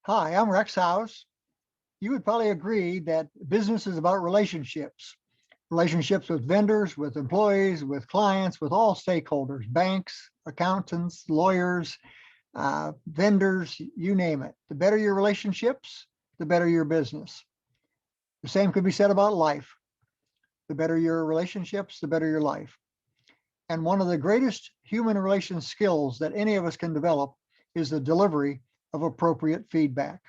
Hi, I'm Rex Houze. You would probably agree that business is about relationships. Relationships with vendors, with employees, with clients, with all stakeholders, banks, accountants, lawyers, vendors, you name it. The better your relationships, the better your business. The same could be said about life. The better your relationships, the better your life. And one of the greatest human relation skills that any of us can develop is the delivery of appropriate feedback.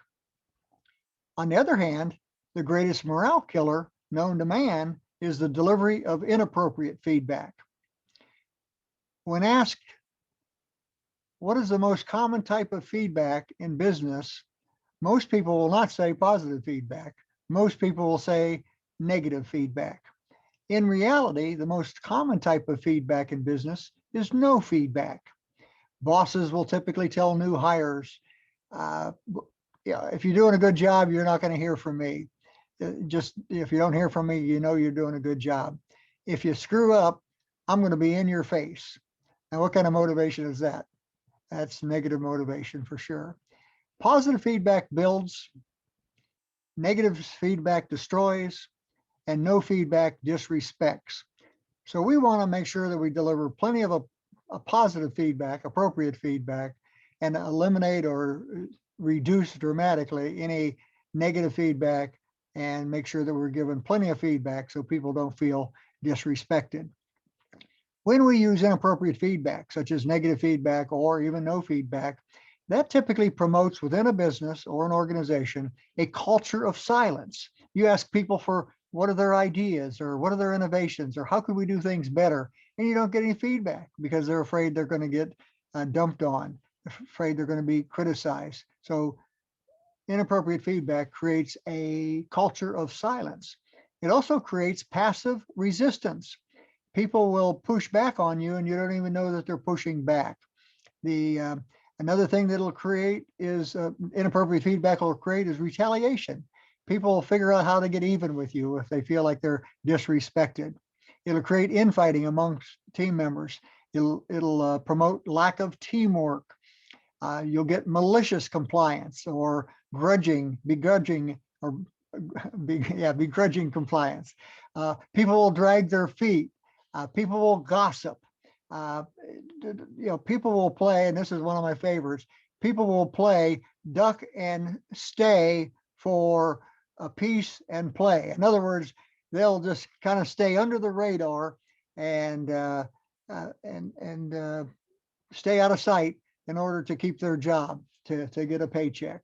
On the other hand, the greatest morale killer known to man is the delivery of inappropriate feedback. When asked, what is the most common type of feedback in business, most people will not say positive feedback. Most people will say negative feedback. In reality, the most common type of feedback in business is no feedback. Bosses will typically tell new hires, if you're doing a good job, you're not going to hear from me. Just if you don't hear from me, you know you're doing a good job. If you screw up, I'm going to be in your face. Now, what kind of motivation is that? That's negative motivation for sure. Positive feedback builds, negative feedback destroys, and no feedback disrespects. So we want to make sure that we deliver plenty of a positive feedback, appropriate feedback, and eliminate or reduce dramatically any negative feedback, and make sure that we're given plenty of feedback so people don't feel disrespected. When we use inappropriate feedback, such as negative feedback or even no feedback, that typically promotes within a business or an organization a culture of silence. You ask people for what are their ideas or what are their innovations or how could we do things better, and you don't get any feedback because they're afraid they're going to get dumped on, afraid they're going to be criticized. So inappropriate feedback creates a culture of silence. It also creates passive resistance. People will push back on you and you don't even know that they're pushing back. Another thing that'll create is inappropriate feedback will create is retaliation. People will figure out how to get even with you if they feel like they're disrespected. It'll create infighting amongst team members. It'll promote lack of teamwork. You'll get malicious compliance or begrudging compliance. People will drag their feet. People will gossip. People will play, and this is one of my favorites, people will play duck and stay for peace and play. In other words, they'll just kind of stay under the radar and stay out of sight in order to keep their job, to get a paycheck.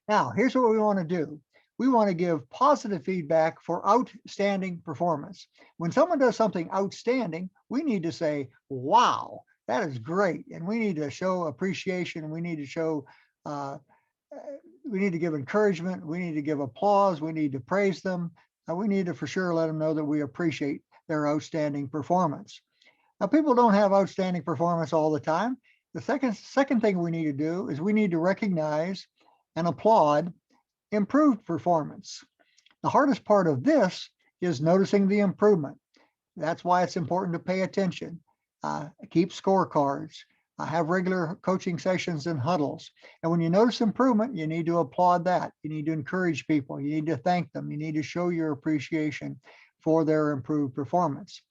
Now, here's what we want to do. We want to give positive feedback for outstanding performance. When someone does something outstanding, we need to say, wow, that is great. And we need to show appreciation. We need to show, we need to give encouragement. We need to give applause. We need to praise them. We need to for sure let them know that we appreciate their outstanding performance. Now, people don't have outstanding performance all the time. The second thing we need to do is we need to recognize and applaud improved performance. The hardest part of this is noticing the improvement. That's why it's important to pay attention, keep scorecards, have regular coaching sessions and huddles. And when you notice improvement, you need to applaud that. You need to encourage people. You need to thank them. You need to show your appreciation for their improved performance.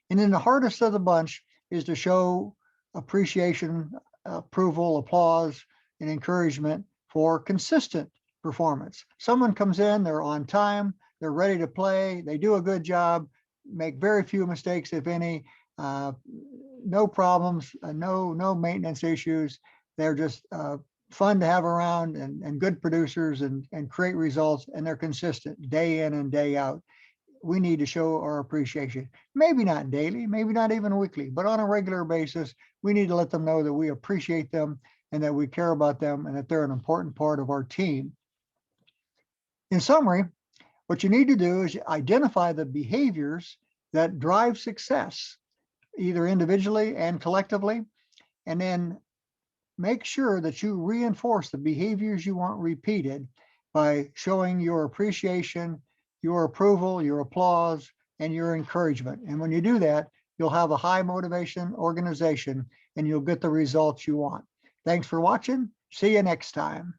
And then the hardest of the bunch is to show appreciation, approval, applause, and encouragement for consistent performance. Someone comes in, they're on time, they're ready to play, they do a good job, make very few mistakes, if any, no problems, no maintenance issues. They're just fun to have around and good producers and create results, and they're consistent day in and day out. We need to show our appreciation. Maybe not daily, maybe not even weekly, but on a regular basis, we need to let them know that we appreciate them and that we care about them and that they're an important part of our team. In summary, what you need to do is identify the behaviors that drive success, either individually and collectively, and then make sure that you reinforce the behaviors you want repeated by showing your appreciation, your approval, your applause, and your encouragement. And when you do that, you'll have a high motivation organization and you'll get the results you want. Thanks for watching. See you next time.